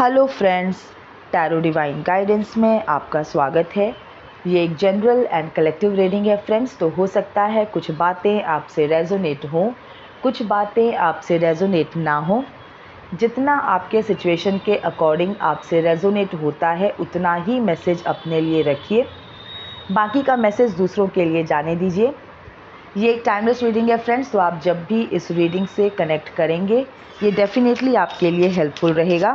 Hello friends, tarot divine guidance में आपका स्वागत है। ये एक जनरल एंड कलेक्टिव रीडिंग है फ्रेंड्स। तो हो सकता है कुछ बातें आपसे रेजोनेट हों, कुछ बातें आपसे रेजोनेट ना हो। जितना आपके सिचुएशन के अकॉर्डिंग आपसे रेजोनेट होता है उतना ही मैसेज अपने लिए रखिए, बाकी का मैसेज दूसरों के लिए जाने दीजिए। ये एक टाइमलेस रीडिंग है फ्रेंड्स, तो आप जब भी इस रीडिंग से कनेक्ट करेंगे ये डेफिनेटली आपके लिए हेल्पफुल रहेगा।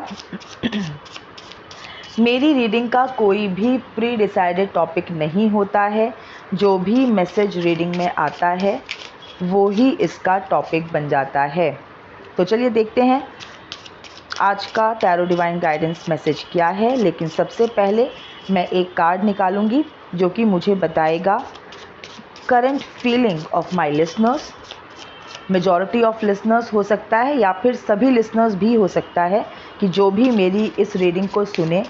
मेरी रीडिंग का कोई भी प्री डिसाइडेड टॉपिक नहीं होता है। जो भी मैसेज रीडिंग में आता है वो ही इसका टॉपिक बन जाता है। तो चलिए देखते हैं आज का टैरो डिवाइन गाइडेंस मैसेज क्या है। लेकिन सबसे पहले मैं एक कार्ड निकालूंगी जो कि मुझे बताएगा current feeling of my listeners. Majority of listeners हो सकता है या फिर सभी लिसनर्स भी हो सकता है कि जो भी मेरी इस रीडिंग को सुने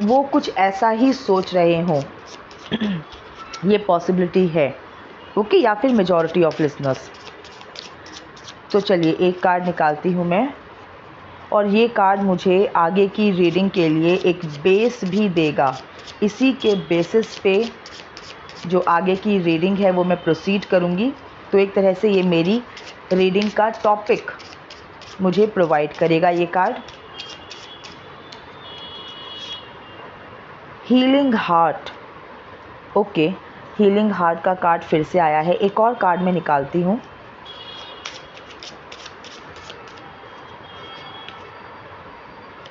वो कुछ ऐसा ही सोच रहे हों। ये पॉसिबिलिटी है, ओके, या फिर मेजॉरिटी ऑफ लिसनर्स। तो चलिए एक कार्ड निकालती हूँ मैं, और ये कार्ड मुझे आगे की रीडिंग के लिए एक बेस भी देगा। इसी के बेसिस पे जो आगे की रीडिंग है वो मैं प्रोसीड करूँगी। तो एक तरह से ये मेरी रीडिंग का टॉपिक मुझे प्रोवाइड करेगा ये card. Healing heart, okay, healing heart का कार्ड फिर से आया है। एक और कार्ड मैं निकालती हूँ।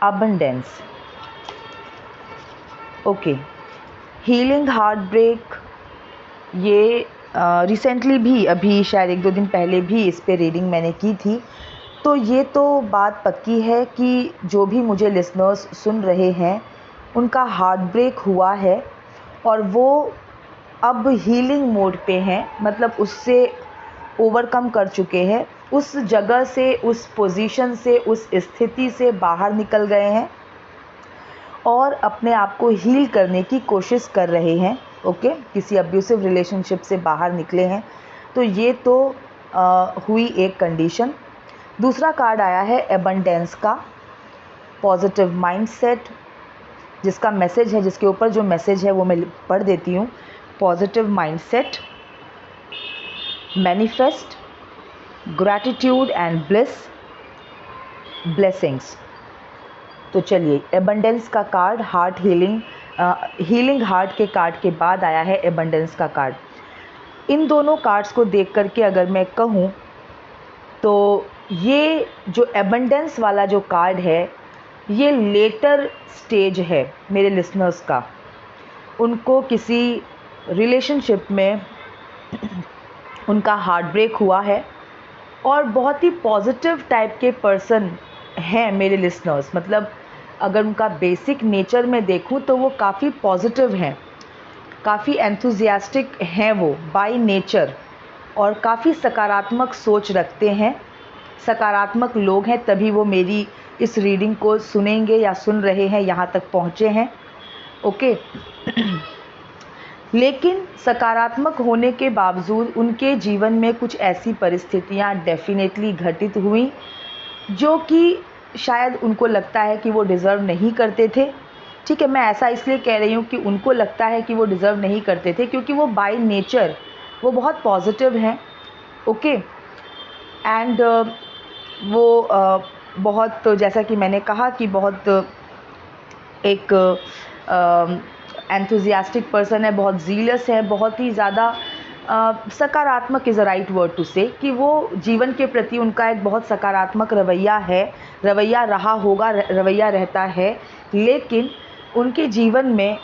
Abundance, okay, healing heartbreak. ये रिसेंटली भी अभी शायद 1-2 दिन पहले भी इस पे रीडिंग मैंने की थी। तो ये तो बात पक्की है कि जो भी मुझे लिसनर्स सुन रहे हैं उनका हार्ट ब्रेक हुआ है और वो अब हीलिंग मोड पे हैं, मतलब उससे ओवरकम कर चुके हैं, उस जगह से, उस पोजीशन से, उस स्थिति से बाहर निकल गए हैं और अपने आप को हील करने की कोशिश कर रहे हैं। ओके, किसी अब्यूसिव रिलेशनशिप से बाहर निकले हैं। तो ये तो हुई एक कंडीशन। दूसरा कार्ड आया है एबंडेंस का, पॉजिटिव माइंडसेट, जिसका मैसेज है, जिसके ऊपर जो मैसेज है वो मैं पढ़ देती हूँ। Positive mindset, manifest, gratitude and bliss, blessings. तो चलिए एबंडेंस का card, heart healing, healing heart के कार्ड के बाद आया है एबंडेंस का कार्ड। इन दोनों कार्ड्स को देख करके अगर मैं कहूँ तो ये जो एबंडेंस वाला जो कार्ड है ये लेटर स्टेज है मेरे लिसनर्स का। उनको किसी रिलेशनशिप में उनका हार्ट ब्रेक हुआ है और बहुत ही पॉजिटिव टाइप के पर्सन हैं मेरे लिसनर्स। मतलब अगर उनका बेसिक नेचर में देखूं तो वो काफ़ी पॉजिटिव हैं, काफ़ी एंथुजियास्टिक हैं वो बाय नेचर, और काफ़ी सकारात्मक सोच रखते हैं, सकारात्मक लोग हैं, तभी वो मेरी इस रीडिंग को सुनेंगे या सुन रहे हैं, यहाँ तक पहुँचे हैं। ओके। लेकिन सकारात्मक होने के बावजूद उनके जीवन में कुछ ऐसी परिस्थितियाँ डेफिनेटली घटित हुई जो कि शायद उनको लगता है कि वो डिज़र्व नहीं करते थे। ठीक है, मैं ऐसा इसलिए कह रही हूँ कि उनको लगता है कि वो डिज़र्व नहीं करते थे क्योंकि वो बाय नेचर वो बहुत पॉजिटिव हैं। ओके, एंड वो बहुत, जैसा कि मैंने कहा कि बहुत एक एंथुजियास्टिक पर्सन है, बहुत जीलस है, बहुत ही ज़्यादा सकारात्मक is a right word to say, कि वो जीवन के प्रति उनका एक बहुत सकारात्मक रवैया है, रवैया रहा होगा, रवैया रहता है। लेकिन उनके जीवन में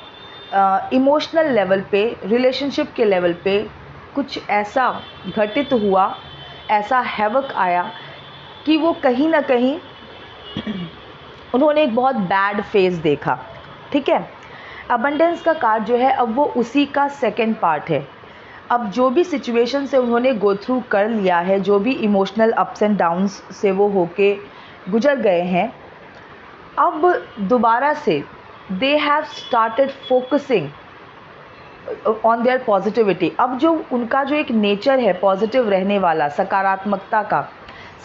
इमोशनल लेवल पे, रिलेशनशिप के लेवल पे कुछ ऐसा घटित हुआ, ऐसा हैवक आया कि वो कहीं ना कहीं उन्होंने एक बहुत बैड फेज देखा। ठीक है, अबंडेंस का कार्ड जो है अब वो उसी का सेकंड पार्ट है। अब जो भी सिचुएशन से उन्होंने गो थ्रू कर लिया है, जो भी इमोशनल अप्स एंड डाउन्स से वो होके गुजर गए हैं, अब दोबारा से they have started focusing on their positivity. अब जो उनका जो एक नेचर है पॉजिटिव रहने वाला, सकारात्मकता का,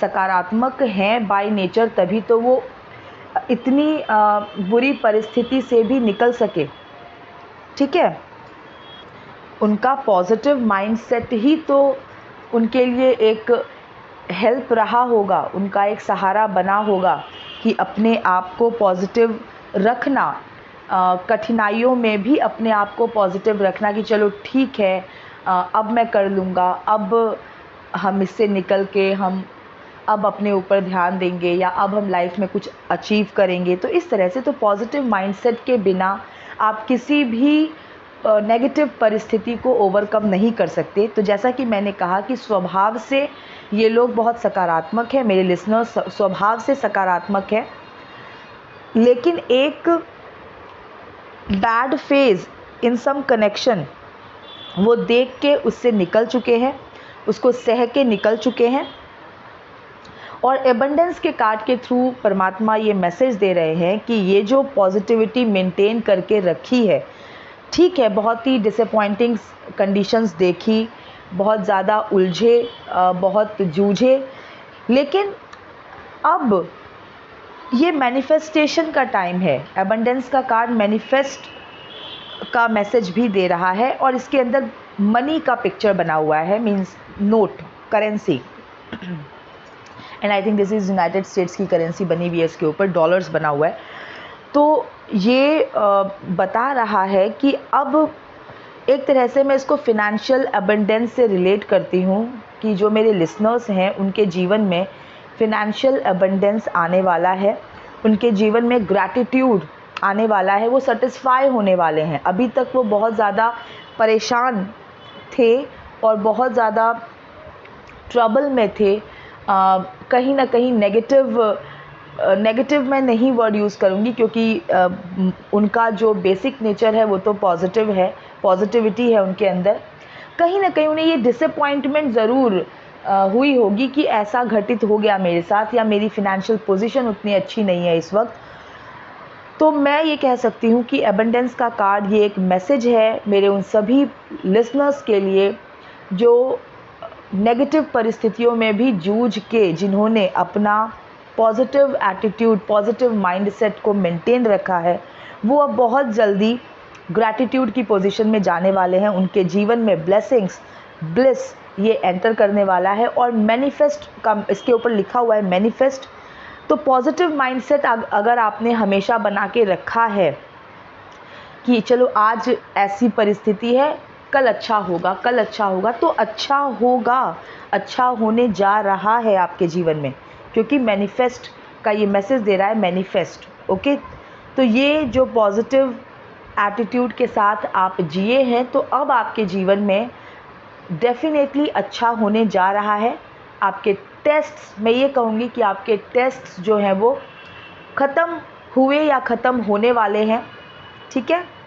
सकारात्मक हैं बाय नेचर, तभी तो वो इतनी बुरी परिस्थिति से भी निकल सके। ठीक है, उनका पॉजिटिव माइंडसेट ही तो उनके लिए एक हेल्प रहा होगा, उनका एक सहारा बना होगा कि अपने आप को पॉजिटिव रखना, कठिनाइयों में भी अपने आप को पॉजिटिव रखना कि चलो ठीक है, अब मैं कर लूँगा, अब हम इससे निकल के हम अब अपने ऊपर ध्यान देंगे या अब हम लाइफ में कुछ अचीव करेंगे। तो इस तरह से तो पॉजिटिव माइंडसेट के बिना आप किसी भी नेगेटिव परिस्थिति को ओवरकम नहीं कर सकते। तो जैसा कि मैंने कहा कि स्वभाव से ये लोग बहुत सकारात्मक हैं, मेरे लिसनर्स स्वभाव से सकारात्मक हैं, लेकिन एक bad phase in some connection वो देख के उससे निकल चुके हैं, उसको सह के निकल चुके हैं। और एबंडेंस के कार्ड के थ्रू परमात्मा ये मैसेज दे रहे हैं कि ये जो पॉजिटिविटी मेंटेन करके रखी है, ठीक है, बहुत ही डिसअपॉइंटिंग कंडीशंस देखी, बहुत ज़्यादा उलझे, बहुत जूझे, लेकिन अब ये मैनिफेस्टेशन का टाइम है। एबंडेंस का कार्ड मैनिफेस्ट का मैसेज भी दे रहा है और इसके अंदर मनी का पिक्चर बना हुआ है, means note, currency. And I think this is United states की करेंसी बनी हुई है, इसके ऊपर डॉलर्स बना हुआ है। तो ये बता रहा है कि अब एक तरह से मैं इसको फिनेंशियल अबंडेंस से रिलेट करती हूँ कि जो मेरे लिसनर्स हैं उनके जीवन में फिनेंशियल अबंडेंस आने वाला है, उनके जीवन में ग्रैटिट्यूड आने वाला है, वो सेटिस्फाई होने वाले हैं। अभी तक वो बहुत ज़्यादा परेशान थे और बहुत ज़्यादा ट्रबल में थे, कहीं ना कहीं नेगेटिव मैं नहीं वर्ड यूज़ करूँगी क्योंकि उनका जो बेसिक नेचर है वो तो पॉजिटिव है, पॉजिटिविटी है उनके अंदर। कहीं ना कहीं उन्हें ये डिसअपॉइंटमेंट ज़रूर हुई होगी कि ऐसा घटित हो गया मेरे साथ, या मेरी फिनेंशियल पोजीशन उतनी अच्छी नहीं है इस वक्त। तो मैं ये कह सकती हूँ कि एबंडेंस का कार्ड ये एक मैसेज है मेरे उन सभी लिसनर्स के लिए जो नेगेटिव परिस्थितियों में भी जूझ के, जिन्होंने अपना पॉजिटिव एटीट्यूड, पॉजिटिव माइंडसेट को मेंटेन रखा है, वो अब बहुत जल्दी ग्रैटिट्यूड की पोजीशन में जाने वाले हैं। उनके जीवन में ब्लेसिंग्स, ब्लिस ये एंटर करने वाला है। और मैनिफेस्ट का इसके ऊपर लिखा हुआ है, मैनिफेस्ट। तो पॉजिटिव माइंडसेट अगर आपने हमेशा बना के रखा है कि चलो आज ऐसी परिस्थिति है, कल अच्छा होगा, कल अच्छा होगा, तो अच्छा होगा, अच्छा होने जा रहा है आपके जीवन में, क्योंकि मैनिफेस्ट का ये मैसेज दे रहा है, मैनिफेस्ट। ओके, तो ये जो पॉजिटिव एटीट्यूड के साथ आप जिए हैं, तो अब आपके जीवन में डेफिनेटली अच्छा होने जा रहा है। आपके टेस्ट्स, मैं ये कहूँगी कि आपके टेस्ट्स जो हैं वो ख़त्म हुए या ख़त्म होने वाले हैं। ठीक है,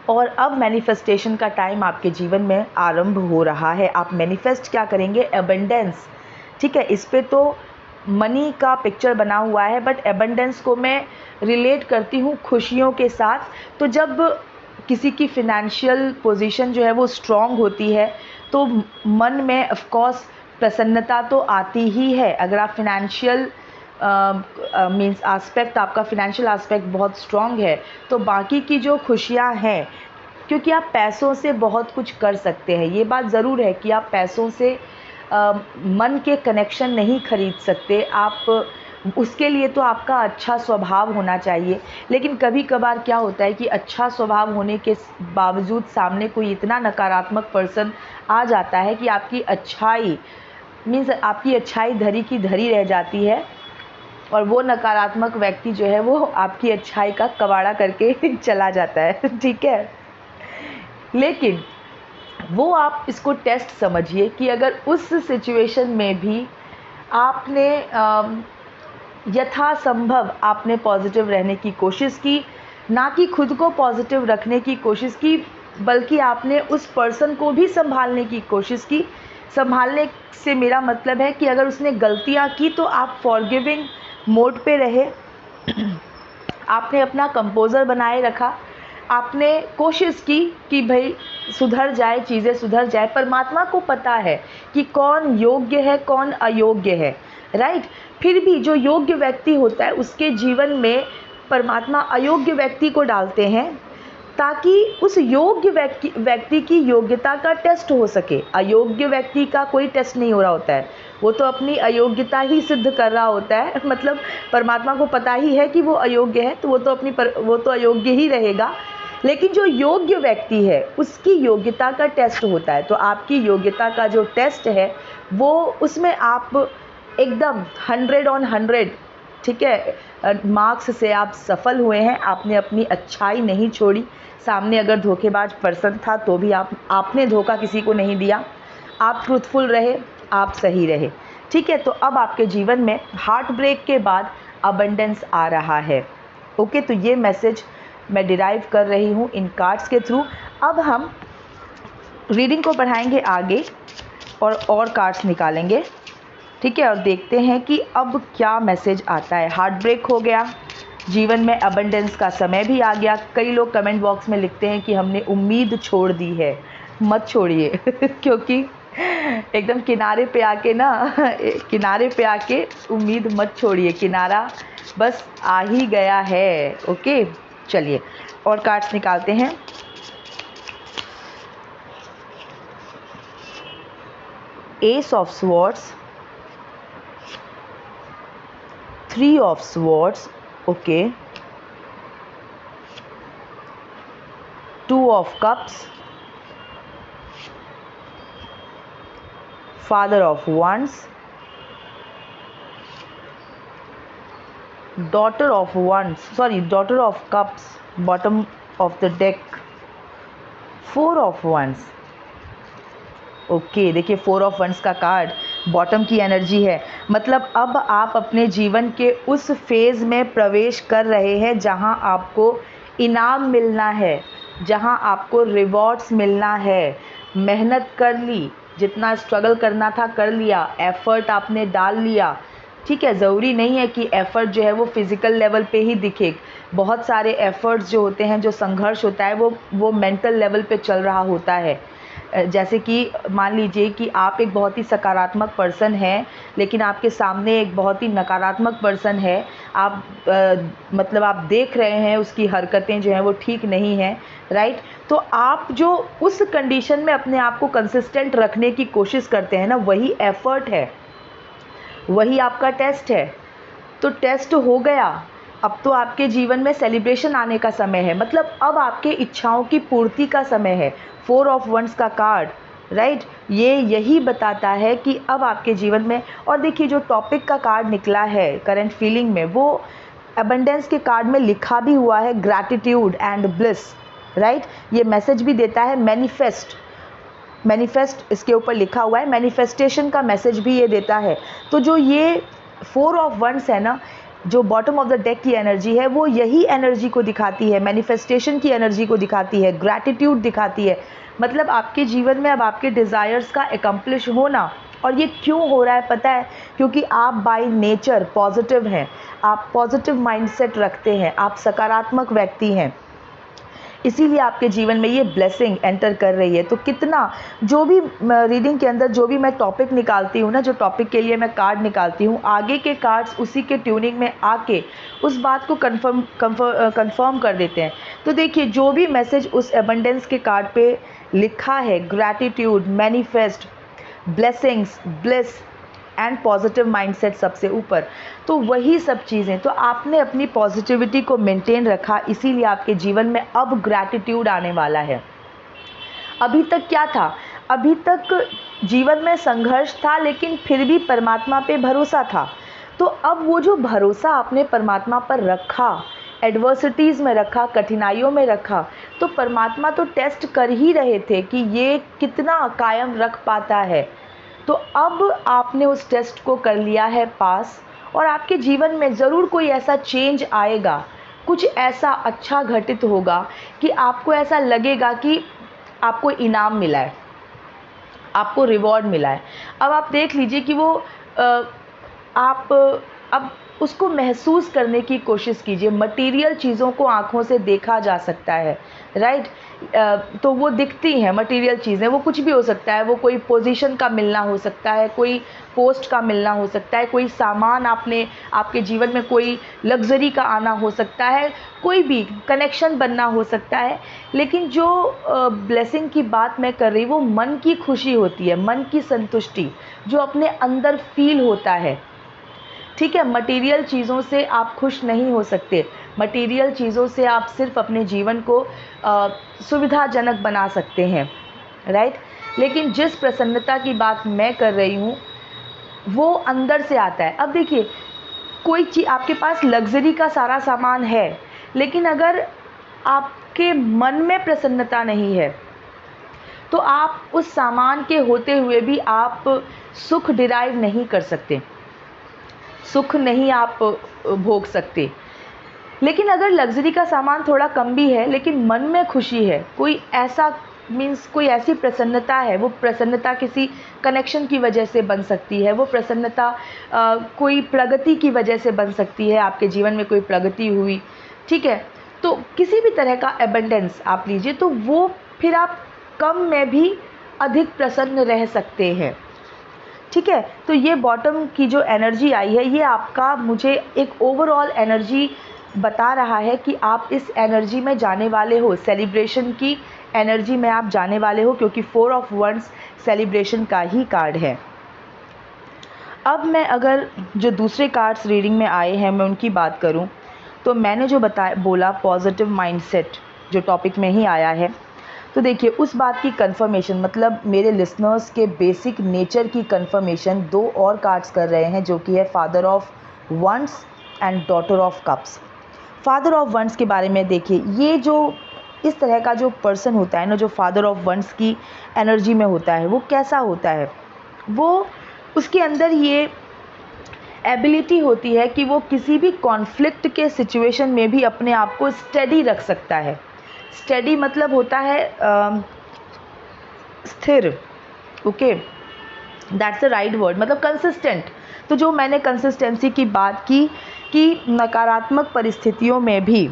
और अब मैनिफेस्टेशन का टाइम आपके जीवन में आरंभ हो रहा है। आप मैनिफेस्ट क्या करेंगे? एबंडेंस। ठीक है, इस पे तो मनी का पिक्चर बना हुआ है, बट एबंडेंस को मैं रिलेट करती हूँ खुशियों के साथ। तो जब किसी की फिनेंशियल पोजीशन जो है वो स्ट्रॉन्ग होती है तो मन में ऑफ कोर्स प्रसन्नता तो आती ही है। अगर आप फिनेंशियल मीन्स आस्पेक्ट, आपका फिनेंशियल आस्पेक्ट बहुत स्ट्रॉन्ग है तो बाकी की जो खुशियाँ हैं, क्योंकि आप पैसों से बहुत कुछ कर सकते हैं, ये बात ज़रूर है कि आप पैसों से मन के कनेक्शन नहीं खरीद सकते। आप उसके लिए तो आपका अच्छा स्वभाव होना चाहिए। लेकिन कभी कभार क्या होता है कि अच्छा स्वभाव होने के बावजूद सामने कोई इतना नकारात्मक पर्सन आ जाता है कि आपकी अच्छाई मीन्स आपकी अच्छाई धरी की धरी रह जाती है और वो नकारात्मक व्यक्ति जो है वो आपकी अच्छाई का कबाड़ा करके चला जाता है। ठीक है, लेकिन वो आप इसको टेस्ट समझिए कि अगर उस सिचुएशन में भी आपने यथासंभव आपने पॉजिटिव रहने की कोशिश की, ना कि खुद को पॉजिटिव रखने की कोशिश की, बल्कि आपने उस पर्सन को भी संभालने की कोशिश की। संभालने से मेरा मतलब है कि अगर उसने गलतियां की तो आप फॉरगिविंग मोड पे रहे, आपने अपना कंपोज़र बनाए रखा, आपने कोशिश की कि भाई सुधर जाए, चीज़ें सुधर जाए। परमात्मा को पता है कि कौन योग्य है, कौन अयोग्य है, राइट। फिर भी जो योग्य व्यक्ति होता है उसके जीवन में परमात्मा अयोग्य व्यक्ति को डालते हैं ताकि उस योग्य व्यक्ति की योग्यता का टेस्ट हो सके। अयोग्य व्यक्ति का कोई टेस्ट नहीं हो रहा होता है, वो तो अपनी अयोग्यता ही सिद्ध कर रहा होता है। मतलब परमात्मा को पता ही है कि वो अयोग्य है, तो वो तो अयोग्य ही रहेगा। लेकिन जो योग्य व्यक्ति है उसकी योग्यता का टेस्ट होता है। तो आपकी योग्यता का जो टेस्ट है वो, उसमें आप एकदम 100 on 100, ठीक है, मार्क्स से आप सफल हुए हैं। आपने अपनी अच्छाई नहीं छोड़ी। सामने अगर धोखेबाज पर्सन था तो भी आपने धोखा किसी को नहीं दिया। आप ट्रूथफुल रहे, आप सही रहे, ठीक है। तो अब आपके जीवन में हार्ट ब्रेक के बाद अबंडेंस आ रहा है। ओके, तो ये मैसेज मैं डिराइव कर रही हूँ इन कार्ड्स के थ्रू। अब हम रीडिंग को बढ़ाएंगे आगे और कार्ड्स निकालेंगे, ठीक है, और देखते हैं कि अब क्या मैसेज आता है। हार्ट ब्रेक हो गया, जीवन में अबंडेंस का समय भी आ गया। कई लोग कमेंट बॉक्स में लिखते हैं कि हमने उम्मीद छोड़ दी है। मत छोड़िए क्योंकि एकदम किनारे पे आके उम्मीद मत छोड़िए, किनारा बस आ ही गया है। ओके, चलिए और कार्ड्स निकालते हैं। S of swords, 3 of swords, okay, 2 of cups, Father of wands, daughter of cups, bottom of the deck, 4 of wands। Okay, देखिए 4 ऑफ वंस का कार्ड बॉटम की एनर्जी है। मतलब अब आप अपने जीवन के उस फेज़ में प्रवेश कर रहे हैं जहां आपको इनाम मिलना है, जहां आपको रिवॉर्ड्स मिलना है। मेहनत कर ली, जितना स्ट्रगल करना था कर लिया, एफ़र्ट आपने डाल लिया, ठीक है। ज़रूरी नहीं है कि एफ़र्ट जो है वो फ़िज़िकल लेवल पे ही दिखे। बहुत सारे एफ़र्ट्स जो होते हैं, जो संघर्ष होता है वो मेंटल लेवल पे चल रहा होता है। जैसे कि मान लीजिए कि आप एक बहुत ही सकारात्मक पर्सन हैं, लेकिन आपके सामने एक बहुत ही नकारात्मक पर्सन है। आप मतलब आप देख रहे हैं उसकी हरकतें जो हैं वो ठीक नहीं हैं, राइट। तो आप जो उस कंडीशन में अपने आप को कंसिस्टेंट रखने की कोशिश करते हैं ना, वही एफ़र्ट है, वही आपका टेस्ट है। तो टेस्ट हो गया, अब तो आपके जीवन में सेलिब्रेशन आने का समय है। मतलब अब आपके इच्छाओं की पूर्ति का समय है। 4 ऑफ वंस का कार्ड, राइट, ये यही बताता है कि अब आपके जीवन में, और देखिए जो टॉपिक का कार्ड निकला है करंट फीलिंग में, वो अबंडेंस के कार्ड में लिखा भी हुआ है, ग्रैटिट्यूड एंड ब्लिस, राइट। ये मैसेज भी देता है मैनिफेस्ट इसके ऊपर लिखा हुआ है, मैनिफेस्टेशन का मैसेज भी ये देता है। तो जो ये 4 ऑफ वंस है ना, जो बॉटम ऑफ द डेक की एनर्जी है, वो यही एनर्जी को दिखाती है, मैनिफेस्टेशन की एनर्जी को दिखाती है, ग्रैटिट्यूड दिखाती है। मतलब आपके जीवन में अब आपके डिज़ायर्स का एकम्प्लिश होना। और ये क्यों हो रहा है पता है? क्योंकि आप बाय नेचर पॉजिटिव हैं, आप पॉजिटिव माइंडसेट रखते हैं, आप सकारात्मक व्यक्ति हैं, इसीलिए आपके जीवन में ये ब्लेसिंग एंटर कर रही है। तो कितना, जो भी रीडिंग के अंदर जो भी मैं टॉपिक निकालती हूँ ना, जो टॉपिक के लिए मैं कार्ड निकालती हूँ, आगे के कार्ड्स उसी के ट्यूनिंग में आके उस बात को कंफर्म कर देते हैं। तो देखिए जो भी मैसेज उस एबंडेंस के कार्ड पे लिखा है, gratitude, manifest, blessings, bliss and positive mindset सबसे ऊपर, तो वही सब चीज़ें। तो आपने अपनी पॉजिटिविटी को मेंटेन रखा, इसीलिए आपके जीवन में अब ग्रैटिट्यूड आने वाला है। अभी तक क्या था? अभी तक जीवन में संघर्ष था, लेकिन फिर भी परमात्मा पे भरोसा था। तो अब वो जो भरोसा आपने परमात्मा पर रखा, एडवर्सिटीज़ में रखा, कठिनाइयों में रखा, तो परमात्मा तो टेस्ट कर ही रहे थे कि ये कितना कायम रख पाता है। तो अब आपने उस टेस्ट को कर लिया है पास, और आपके जीवन में ज़रूर कोई ऐसा चेंज आएगा, कुछ ऐसा अच्छा घटित होगा कि आपको ऐसा लगेगा कि आपको इनाम मिला है, आपको रिवॉर्ड मिला है। अब आप देख लीजिए कि वो आप अब उसको महसूस करने की कोशिश कीजिए। मटेरियल चीज़ों को आँखों से देखा जा सकता है, राइट। तो वो दिखती हैं मटेरियल चीज़ें, वो कुछ भी हो सकता है, वो कोई पोजीशन का मिलना हो सकता है, कोई पोस्ट का मिलना हो सकता है, कोई सामान आपके जीवन में कोई लग्जरी का आना हो सकता है, कोई भी कनेक्शन बनना हो सकता है। लेकिन जो ब्लेसिंग की बात मैं कर रही, वो मन की खुशी होती है, मन की संतुष्टि जो अपने अंदर फील होता है, ठीक है। मटेरियल चीज़ों से आप खुश नहीं हो सकते। मटेरियल चीज़ों से आप सिर्फ अपने जीवन को सुविधाजनक बना सकते हैं, राइट। लेकिन जिस प्रसन्नता की बात मैं कर रही हूँ वो अंदर से आता है। अब देखिए, कोई चीज़ आपके पास लग्जरी का सारा सामान है, लेकिन अगर आपके मन में प्रसन्नता नहीं है तो आप उस सामान के होते हुए भी आप सुख डिराइव नहीं कर सकते, सुख नहीं आप भोग सकते। लेकिन अगर लग्जरी का सामान थोड़ा कम भी है लेकिन मन में खुशी है, कोई ऐसा कोई ऐसी प्रसन्नता है, वो प्रसन्नता किसी कनेक्शन की वजह से बन सकती है, वो प्रसन्नता कोई प्रगति की वजह से बन सकती है, आपके जीवन में कोई प्रगति हुई, ठीक है। तो किसी भी तरह का एबंडेंस आप लीजिए, तो वो फिर आप कम में भी अधिक प्रसन्न रह सकते हैं, ठीक है। तो ये बॉटम की जो एनर्जी आई है, ये आपका मुझे एक ओवरऑल एनर्जी बता रहा है कि आप इस एनर्जी में जाने वाले हो, सेलिब्रेशन की एनर्जी में आप जाने वाले हो, क्योंकि 4 ऑफ वंड्स सेलिब्रेशन का ही कार्ड है। अब मैं अगर जो दूसरे कार्ड्स रीडिंग में आए हैं मैं उनकी बात करूं, तो मैंने जो बोला पॉजिटिव माइंडसेट जो टॉपिक में ही आया है, तो देखिए उस बात की कंफर्मेशन, मतलब मेरे लिसनर्स के बेसिक नेचर की कंफर्मेशन 2 और कार्ड्स कर रहे हैं, जो कि है father of wands and daughter of cups. Father of wands के बारे में देखिए, ये जो इस तरह का जो पर्सन होता है ना, जो फादर ऑफ वंड्स की एनर्जी में होता है, वो कैसा होता है, वो उसके अंदर ये एबिलिटी होती है कि वो किसी भी कॉन्फ्लिक्ट के सिचुएशन में भी अपने आप को स्टेडी रख सकता है। स्टेडी मतलब होता है स्थिर, okay, that's the right word, मतलब कंसिस्टेंट। तो जो मैंने कंसिस्टेंसी की बात की कि नकारात्मक परिस्थितियों में भी,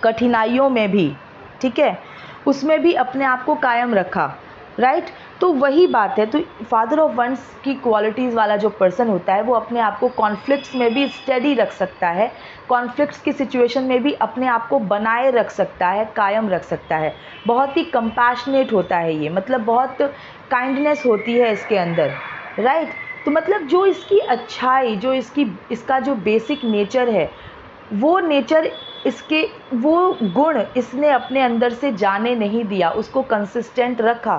कठिनाइयों में भी, ठीक है, उसमें भी अपने आप को कायम रखा, राइट। तो वही बात है। तो फादर ऑफ वंड्स की क्वालिटीज़ वाला जो पर्सन होता है वो अपने आप को कॉन्फ्लिक्ट्स में भी स्टेडी रख सकता है, कॉन्फ्लिक्ट्स की सिचुएशन में भी अपने आप को बनाए रख सकता है, कायम रख सकता है। बहुत ही कंपैशनेट होता है ये, मतलब बहुत काइंडनेस होती है इसके अंदर, राइट। तो मतलब जो इसकी अच्छाई, जो इसका जो बेसिक नेचर है, वो नेचर, इसके वो गुण इसने अपने अंदर से जाने नहीं दिया, उसको कंसिस्टेंट रखा।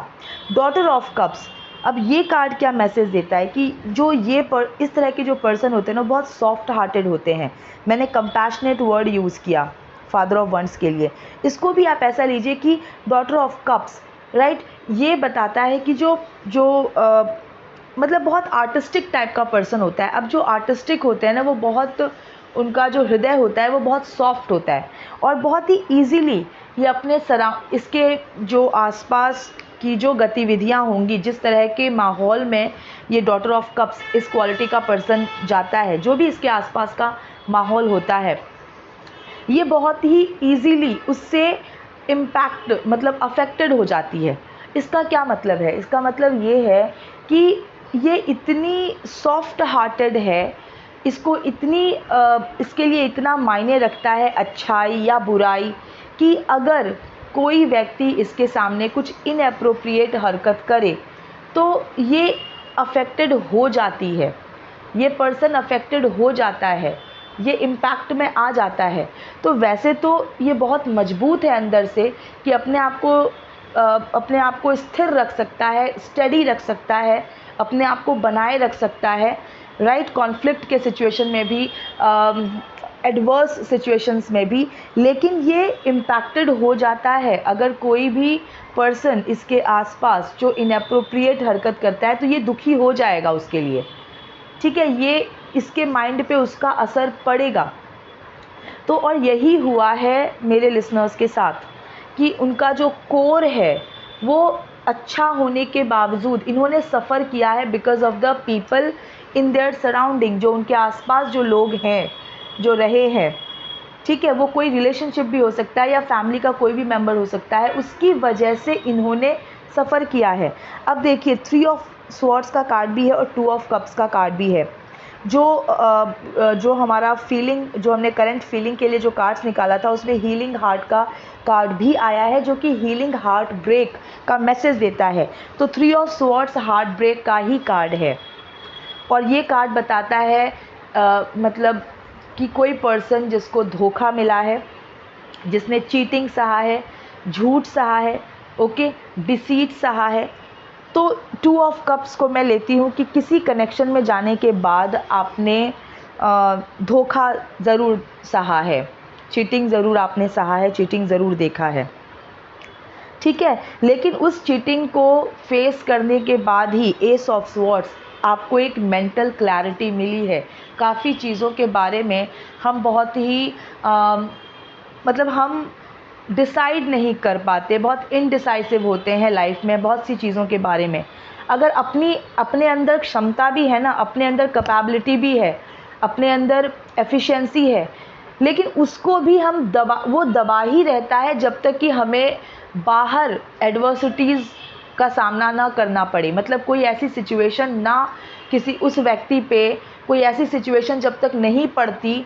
डॉटर ऑफ कप्स, अब ये कार्ड क्या मैसेज देता है कि जो इस तरह के जो पर्सन होते हैं ना, बहुत सॉफ्ट हार्टेड होते हैं। मैंने कंपैशनेट वर्ड यूज़ किया फादर ऑफ वंड्स के लिए। इसको भी आप ऐसा लीजिए कि डॉटर ऑफ कप्स, राइट, ये बताता है कि मतलब बहुत आर्टिस्टिक टाइप का पर्सन होता है। अब जो आर्टिस्टिक होते हैं ना, वो बहुत, उनका जो हृदय होता है वो बहुत सॉफ्ट होता है और बहुत ही ईजीली ये अपने इसके जो आसपास की जो गतिविधियां होंगी, जिस तरह के माहौल में ये डॉटर ऑफ कप्स इस क्वालिटी का पर्सन जाता है, जो भी इसके आसपास का माहौल होता है, ये बहुत ही ईजीली उससे इम्पैक्ट, मतलब अफेक्टेड हो जाती है। इसका क्या मतलब है? इसका मतलब ये है कि ये इतनी सॉफ्ट हार्टेड है, इसको इसके लिए इतना मायने रखता है अच्छाई या बुराई, कि अगर कोई व्यक्ति इसके सामने कुछ इनएप्रोप्रिएट हरकत करे तो ये अफेक्टेड हो जाती है, ये पर्सन अफेक्टेड हो जाता है, ये इम्पैक्ट में आ जाता है। तो वैसे तो ये बहुत मजबूत है अंदर से कि अपने आप को स्थिर रख सकता है, स्टडी रख सकता है, अपने आप को बनाए रख सकता है, राइट, कॉन्फ्लिक्ट के सिचुएशन में भी, एडवर्स सिचुएशंस में भी। लेकिन ये इम्पैक्टेड हो जाता है अगर कोई भी पर्सन इसके आसपास जो इनएप्रोप्रिएट हरकत करता है, तो ये दुखी हो जाएगा उसके लिए, ठीक है, ये इसके माइंड पे उसका असर पड़ेगा। तो और यही हुआ है मेरे लिसनर्स के साथ कि उनका जो कोर है वो अच्छा होने के बावजूद इन्होंने सफ़र किया है because of the people in their surrounding, जो उनके आसपास जो लोग हैं, जो रहे हैं, ठीक है, वो कोई रिलेशनशिप भी हो सकता है या फैमिली का कोई भी मेंबर हो सकता है, उसकी वजह से इन्होंने सफ़र किया है। अब देखिए 3 ऑफ स्वॉर्ड्स का कार्ड भी है और 2 ऑफ कप्स का कार्ड भी है। जो हमारा फीलिंग, जो हमने करंट फीलिंग के लिए जो कार्ड्स निकाला था, उसमें हीलिंग हार्ट का कार्ड भी आया है, जो कि हीलिंग हार्ट ब्रेक का मैसेज देता है। तो 3 ऑफ स्वॉर्ड्स हार्ट ब्रेक का ही कार्ड है और ये कार्ड बताता है मतलब कि कोई पर्सन जिसको धोखा मिला है, जिसने चीटिंग सहा है, झूठ सहा है, ओके, डिसीट सहा है। तो 2 ऑफ कप्स को मैं लेती हूँ कि किसी कनेक्शन में जाने के बाद आपने धोखा ज़रूर सहा है, चीटिंग ज़रूर आपने सहा है, चीटिंग ज़रूर देखा है, ठीक है। लेकिन उस चीटिंग को फेस करने के बाद ही एस ऑफ स्वॉर्ड्स, आपको एक मेंटल क्लैरिटी मिली है। काफ़ी चीज़ों के बारे में हम बहुत ही मतलब हम डिसाइड नहीं कर पाते, बहुत इनडिसाइसिव होते हैं लाइफ में बहुत सी चीज़ों के बारे में। अगर अपने अंदर क्षमता भी है ना, अपने अंदर कैपेबिलिटी भी है, अपने अंदर एफिशिएंसी है, लेकिन उसको भी हम दबा ही रहता है जब तक कि हमें बाहर एडवर्सिटीज़ का सामना ना करना पड़े। मतलब कोई ऐसी सिचुएशन ना, किसी उस व्यक्ति पे कोई ऐसी सिचुएशन जब तक नहीं पड़ती,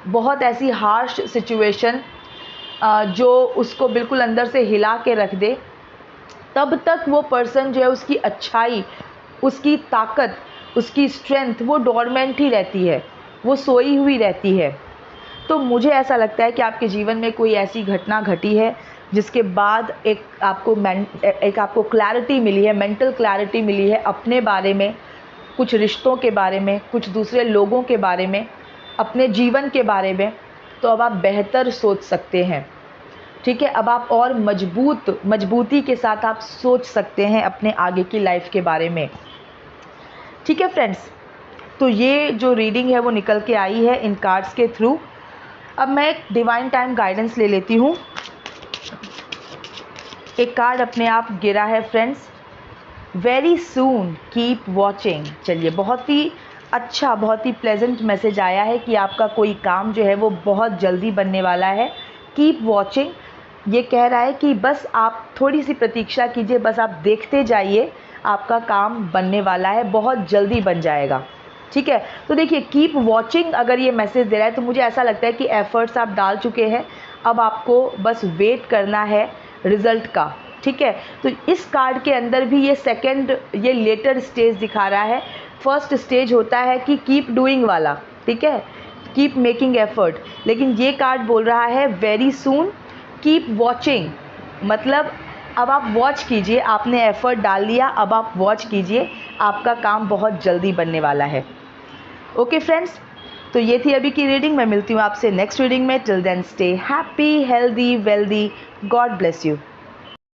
बहुत ऐसी हार्श सिचुएशन जो उसको बिल्कुल अंदर से हिला के रख दे, तब तक वो पर्सन जो है, उसकी अच्छाई, उसकी ताकत, उसकी स्ट्रेंथ वो डोरमेंट ही रहती है, वो सोई हुई रहती है। तो मुझे ऐसा लगता है कि आपके जीवन में कोई ऐसी घटना घटी है जिसके बाद एक आपको क्लैरिटी मिली है, मेंटल क्लैरिटी मिली है अपने बारे में, कुछ रिश्तों के बारे में, कुछ दूसरे लोगों के बारे में, अपने जीवन के बारे में। तो अब आप बेहतर सोच सकते हैं, ठीक है। अब आप और मजबूती के साथ आप सोच सकते हैं अपने आगे की लाइफ के बारे में, ठीक है फ्रेंड्स। तो ये जो रीडिंग है वो निकल के आई है इन कार्ड्स के थ्रू। अब मैं एक डिवाइन टाइम गाइडेंस ले लेती हूँ। एक कार्ड अपने आप गिरा है friends, very soon keep watching. चलिए, बहुत ही अच्छा, बहुत ही प्लेजेंट मैसेज आया है कि आपका कोई काम जो है वो बहुत जल्दी बनने वाला है। कीप वॉचिंग ये कह रहा है कि बस आप थोड़ी सी प्रतीक्षा कीजिए, बस आप देखते जाइए, आपका काम बनने वाला है, बहुत जल्दी बन जाएगा, ठीक है। तो देखिए, कीप वॉचिंग अगर ये मैसेज दे रहा है तो मुझे ऐसा लगता है कि एफर्ट्स आप डाल चुके हैं, अब आपको बस वेट करना है रिज़ल्ट का, ठीक है। तो इस कार्ड के अंदर भी ये लेटर स्टेज दिखा रहा है। फर्स्ट स्टेज होता है कि कीप डूइंग वाला, ठीक है, कीप मेकिंग एफर्ट, लेकिन ये कार्ड बोल रहा है वेरी सून कीप वॉचिंग। मतलब अब आप वॉच कीजिए, आपने एफर्ट डाल लिया, अब आप वॉच कीजिए, आपका काम बहुत जल्दी बनने वाला है। ओके फ्रेंड्स, तो ये थी अभी की रीडिंग। मैं मिलती हूँ आपसे नेक्स्ट रीडिंग में। Till then stay happy, healthy, wealthy. God bless you.